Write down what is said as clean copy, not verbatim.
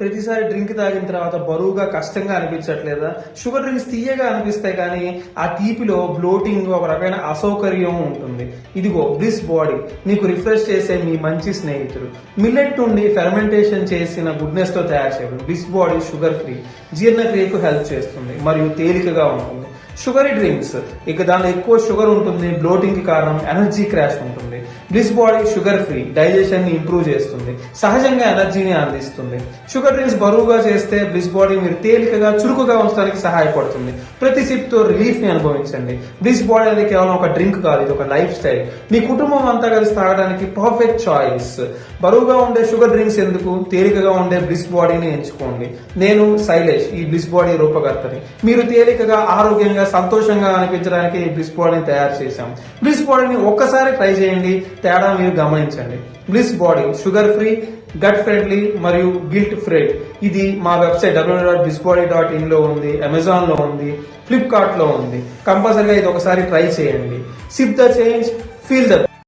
ప్రతిసారి డ్రింక్ తాగిన తర్వాత బరువుగా కష్టంగా అనిపించట్లేదా? షుగర్ డ్రింక్స్ తీయగా అనిపిస్తాయి కానీ ఆ తీపిలో బ్లోటింగ్, ఒక రకమైన అసౌకర్యం ఉంటుంది. ఇదిగో బ్లిస్ బాడీ మీకు రిఫ్రెష్ చేసే మీ మంచి స్నేహితుడు. మిల్లెట్ నుండి ఫెర్మెంటేషన్ చేసిన గుడ్నెస్ తో తయారు చేయబడింది బ్లిస్ బాడీ షుగర్ ఫ్రీ, జీర్ణక్రియకు హెల్ప్ చేస్తుంది మరియు తేలికగా ఉంటుంది. షుగరీ డ్రింక్స్ ఇక దానిలో ఎక్కువ షుగర్ ఉంటుంది, బ్లోటింగ్ కి కారణం, ఎనర్జీ క్రాష్ ఉంటుంది. Bliss body sugar free digestion ని ఇంప్రూవ్ చేస్తుంది, సహజంగా ఎనర్జీని అందిస్తుంది. షుగర్ డ్రింక్స్ బరువుగా చేస్తే బ్లిస్ బాడీ మీరు తేలికగా చురుకుగా ఉంచడానికి సహాయపడుతుంది. ప్రతి సిప్ తో రిలీఫ్ ని అనుభవించండి. బ్లిస్ బాడీ అనేది కేవలం ఒక డ్రింక్ కాదు, ఇది ఒక లైఫ్ స్టైల్. మీ కుటుంబం అంతా కలిసి తాగడానికి పర్ఫెక్ట్ చాయిస్. బరువుగా ఉండే షుగర్ డ్రింక్స్ ఎందుకు, తేలికగా ఉండే బ్లిస్ బాడీని ఎంచుకోండి. నేను శైలేష్, ఈ బ్లిస్ బాడీ రూపకర్తని. మీరు తేలికగా, ఆరోగ్యంగా, సంతోషంగా అనిపించడానికి ఈ బ్లిస్ బాడీని తయారు చేశాం. బ్లిస్ బాడీని ఒక్కసారి ట్రై చేయండి, తేడా మీరు గమనించండి. Bliss body sugar free, gut friendly మరియు గిల్ట్ ఫ్రీ. ఇది మా వెబ్సైట్ www.blisbody.in లో ఉంది, అమెజాన్ లో ఉంది, ఫ్లిప్కార్ట్ లో ఉంది. కంపల్సరీగా ఇది ఒకసారి ట్రై చేయండి. SIP the change, feel the